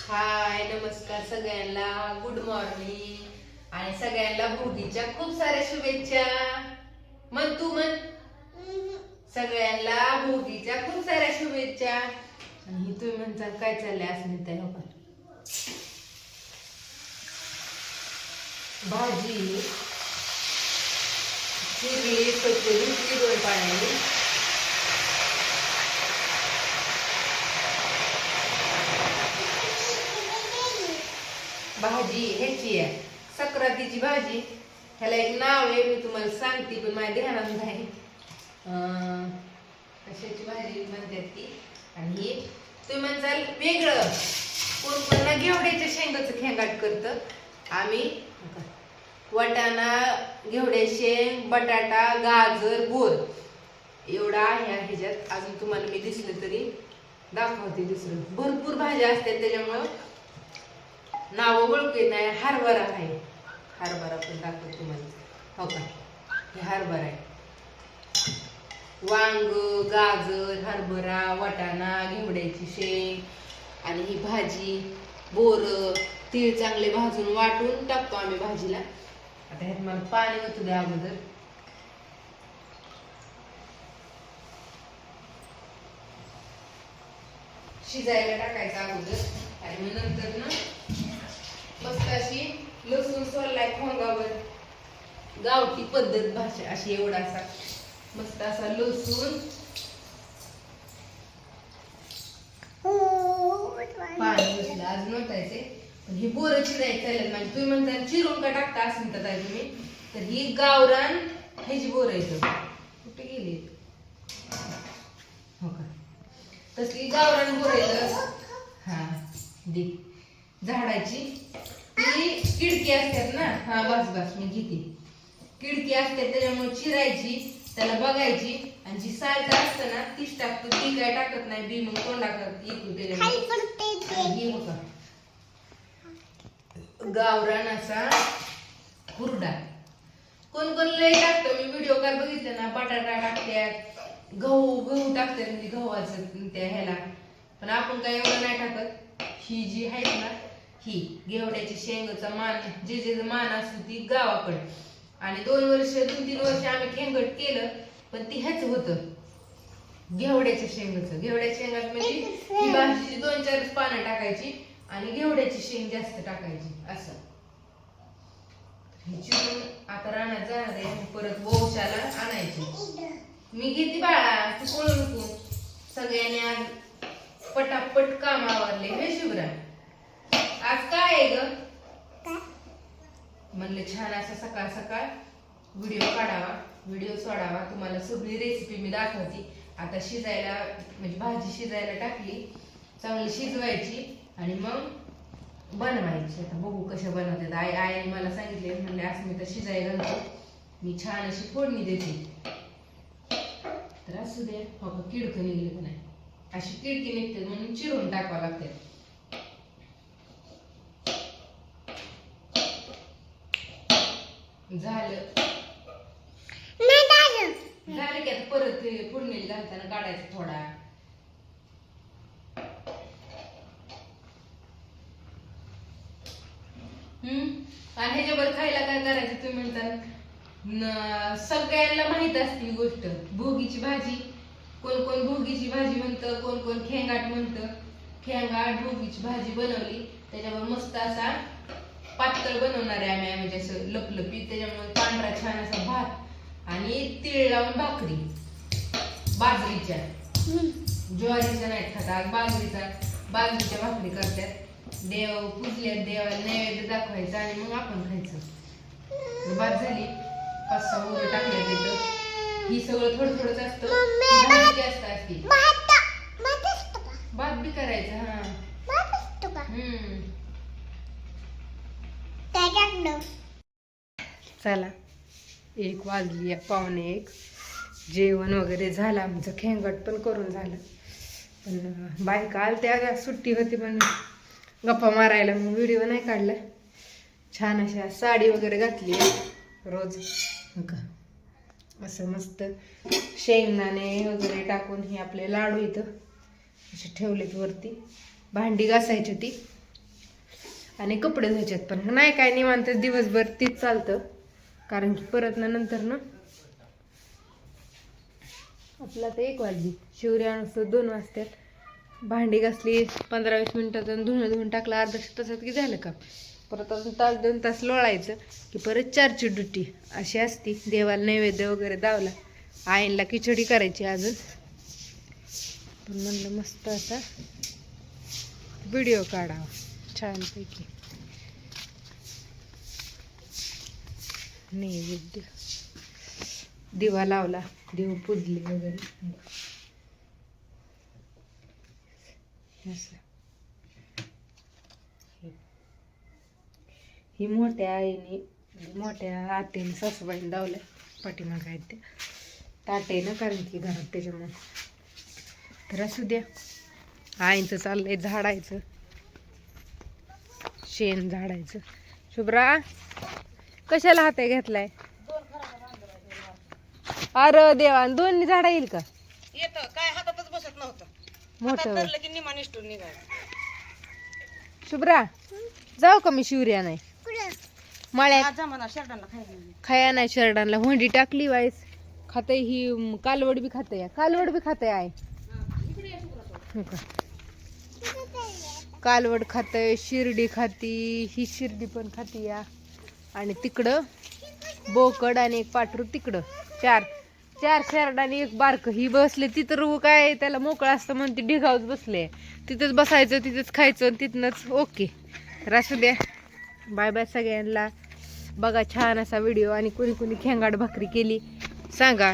हाय नमस्कार सगळ्यांना, good morning आणि सगळ्यांना भोगीच्या खूप साऱ्या शुभेच्छा. मन तू मन सगळ्यांना भोगीच्या खूप साऱ्या शुभेच्छा. आणि तुम्ही म्हणता काय चाललंय असं त्या लोकांना. भाजी चिरली स्वच्छ धुतली 2 पाण्याने. भाजी ह्याची आहे सक्रातीची भाजी. ह्याला एक नाव आहे, मी तुम्हाला सांगते पण माझ्या ध्यानात नाही. कशाची भाजी म्हणतात ती. आणि ही तुम्ही म्हणताल वेगळं, कोण पण घेवड्याच्या शेंगाचं खेंगाट करतं. आम्ही वाटाणा, घेवडे शेंग, बटाटा, गाजर, बोर एवढा आहे ह्याच्यात. अजून तुम्हाला मी दिसलं तरी दाखवते. दुसरं भरपूर भाज्या असतात त्याच्यामुळं नाव ओळखू येत नाही. हरभरा आहे, हरभरा पण दाखवते तुम्हाला. हो का, हे हरभरा आहे. वांग, गाजर, हरभरा, वाटाणा, घेवड्याची शेंग आणि ही भाजी बोर. तीळ चांगले भाजून वाटून टाकतो आम्ही भाजीला. आता ह्यात मला पाणी ओतू द्या अगोदर. शिजायला टाकायचं अगोदर आणि मग नंतर ना मस्त अशी लसूण सोललाय खोंगावर. गावठी पद्धत भाषा अशी एवढासा मस्त असा लसूण पाणी बसलं आज नव्हतायचे. पण ही बोरं चिरायचं चालेल. म्हणजे तुम्ही म्हणता चिरून का टाकता असं म्हणतात तुम्ही. तर ही गावरान ह्याची बोरं येतं. कुठे गेली हो का, तसली गावरान बोरं येतं. हा दे झाडाची ती किडकी असतात ना. हा बस बस मी घेते. किडकी असते त्याच्यामुळे चिरायची, त्याला बघायची आणि जी साल्ट असतं ना तीच टाकतो. ती काय टाकत नाही बी, मग कोण टाकत येतो त्याच्यामुळे. बघा गावरान असा हुरडा. कोण कोण लय टाकतं. मी व्हिडिओ काय बघितले ना, बटाटा टाकतात, गहू टाकतात म्हणजे गव्हाचं त्या ह्याला. पण आपण काय एवढं नाही टाकत. ही जी आहे ना ही घेवड्याची शेंगाचा मान, जे मान असतो ती गावाकडे. आणि 2-3 वर्ष आम्ही खेंगट केलं, पण ती ह्याच होतं घेवड्याच्या शेंगाचं. घेवड्याच्या शेंगात म्हणजे ही भाजीची 2-4 पानं टाकायची आणि घेवड्याची शेंग जास्त टाकायची असं. हे चिरून आता रानात जाणार आहे, परत वौशाला आणायची. मी घेते बाळा, तू कोण नको. सगळ्यांनी आज पटापट काम आवरले. हे शुभ्रा आज काय आहे ग. म्हणलं छान असं सकाळ सकाळ व्हिडिओ काढावा, व्हिडिओ सोडावा. तुम्हाला सगळी रेसिपी मी दाखवते. आता शिजायला म्हणजे भाजी शिजायला टाकली, चांगली शिजवायची आणि मग बनवायची. आता बघू कशा बनवतात. आईने मला सांगितले, म्हणले असं मी तर शिजायला घालतो, मी छान अशी फोडणी देते. तर असू दे. हो का, किडकं निघले का नाही, अशी किडकी निघते म्हणून चिरून टाकावं लागते. झालं झालं की आता परत फोडणीला घालताना काढायचं थोडा. आणि ह्याच्यावर खायला काय करायचं तुम्ही म्हणता. सगळ्यांना माहित असते ही गोष्ट. भोगीची भाजी, कोण कोण भोगीची भाजी म्हणतं, कोण कोण खेंगाट म्हणतं. खेंगाट भोगीची भाजी बनवली त्याच्यावर मस्त असा पातळ बनवणार आहे आम्ही, म्हणजे असं लपलपी. त्याच्यामुळे पांढरा छान असा भात आणि तीळ लावून भाकरी बाजरीच्या. ज्वारीच्या नाही खातात, बाजरीच्या भाकरी करतात. देव पूजल्यात, देवाला नैवेद्य दाखवायचा आणि मग आपण खायचं. भात झाली, 5-6 मोहरी टाकल्या तिथं. ही सगळं थोडं थोडंच असतं, भाजी जास्त असते. भात बी करायचं. हा चला 1 वाजली, 1:45. जेवण वगैरे झालं आमचं, खेंगट पण करून झालं. पण बायका आलत्या, सुट्टी होती पण गप्पा मारायला, मग व्हिडिओ नाही काढला. छान अशा साडी वगैरे घातली रोज का असं मस्त शेंगदाणे वगैरे टाकून. हे आपले लाडू इथं असे ठेवलेत वरती. भांडी घासायची ती आणि कपडे धुवायच्यात पण नाही काय निवांत दिवसभर तीच चालतं. कारण की परत ना नंतर ना आपला तर 1 वाजली, शिवऱ्या नुसतं 2 वाजतात. भांडी घासली 15-20 मिनिटात आणि धुवून टाकलं अर्धा तासात की झालं का. परत अजून 1-2 तास लोळायचं की परत 4ची ड्युटी अशी असती. देवाला नैवेद्य वगैरे दावला, आईला खिचडी करायची अजून. पण म्हणलं मस्त असा व्हिडिओ काढावा छानपैकी. नैवेद्य दिवा लावला, देव पुजले वगैरे असं. ही मोठ्या आईने मोठ्या आत्याने सासूबाईने लावल्या पाठीमाग आहेत ते ताटे ना, कारण की घरात त्याच्यामुळे. तर असू द्या. आईंचं चाललंय झाडायचं, शेण झाडायचं. शुभ्रा कशाला हात घेतलाय? अरे देवा, 2 झाडा येईल का? येतं काय हातातच बसत नव्हतं. मोठं धरलं की निमा निष्ठून निघायचं. शुभ्रा जाऊ का मी? शिवऱ्या नाही मळ्यात जमाना शर्टांना खायला खाया नाही. शर्टांना हुंडी टाकली वाईस. खाते ही कालवड बी खाते, कालवड बी खाते आहे. हो का? कालवड खाते, शिर्डी खाती, ही शिर्डी पण खाती या. आणि तिकडं बोकड आणि एक पाठरू तिकडं. 4 शर्ट आणि एक बारक ही बसले. तिथं काय त्याला मोकळं असतं म्हणून ती ढिगावच बसले. तिथंच बसायचं, तिथंच खायचं आणि तिथनंच ओके. तर असू द्या. बाय बाय सगळ्यांना. बघा छान असा व्हिडिओ. आणि कोणी कोणी खेंगाड भाकरी केली सांगा.